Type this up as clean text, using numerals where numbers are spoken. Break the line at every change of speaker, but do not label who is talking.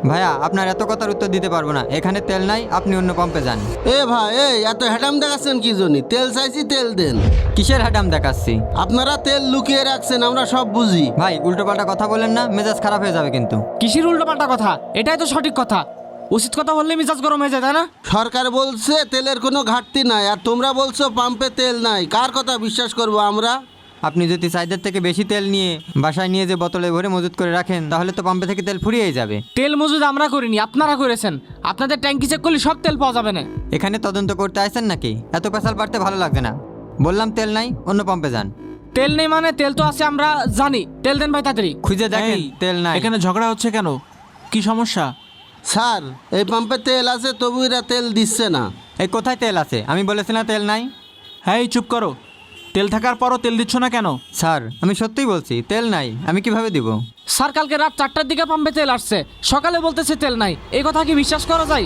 ভাইয়া আপনার এত কথার উত্তর দিতে পারবো না, এখানে তেল নাই, আপনি অন্য পাম্পে যান।
এ ভাই এই এত হ্যাটাম দেখাচ্ছেন কি জন্য? তেল চাইছি তেল দেন।
কিসের হাটাম দেখাচ্ছি?
আপনারা তেল লুকিয়ে রাখছেন, আমরা সব বুঝি।
ভাই উল্টোপাল্টা কথা বলেন না, মেজাজ খারাপ হয়ে যাবে কিন্তু।
কিসের উল্টোপাল্টা কথা? এটাই তো সঠিক কথা। উচিত কথা বললে মেজাজ গরম হয়ে যায়, তাই না?
সরকার বলছে তেলের কোনো ঘাটতি নাই, আর তোমরা বলছো পাম্পে তেল নাই। কার কথা বিশ্বাস করব আমরা?
আপনি যদি চাহিদার থেকে বেশি তেল নিয়ে বাসায় নিয়ে যে বোতলে ভরে মজুত করে রাখেন, তাহলে তো পাম্পে থেকে তেল ফুরিয়েই যাবে।
তেল মজুদ আমরা করিনি, আপনারা করেছেন। আপনাদের ট্যাঙ্কি চেক করলে সব তেল পাওয়া যাবে না।
এখানে তদন্ত করতে আসছেন নাকি? এত পেশাল পাড়তে ভালো লাগবে না। বললাম তেল নাই, অন্য পাম্পে যান।
তেল নেই মানে তেল তো আছে, আমরা জানি। তেল দেন ভাই তাড়াতাড়ি।
খুঁজে দেখেন,
এই,
তেল নাই।
এখানে ঝগড়া হচ্ছে কেন? কি সমস্যা?
স্যার এই পাম্পে তেল আছে, তবু এরা তেল দিচ্ছে না।
এই কোথায় তেল আছে? আমি বলেছি না তেল নাই?
হ্যাঁ চুপ করো। তেল থাকার পরও তেল দিচ্ছ না কেন?
স্যার আমি সত্যিই বলছি তেল নাই, আমি কিভাবে দিব?
স্যার কালকে রাত 4টার দিকে পাম্পে তেল আসছে, সকালে বলতেছে তেল নাই। এই কথা কি বিশ্বাস করা যায়?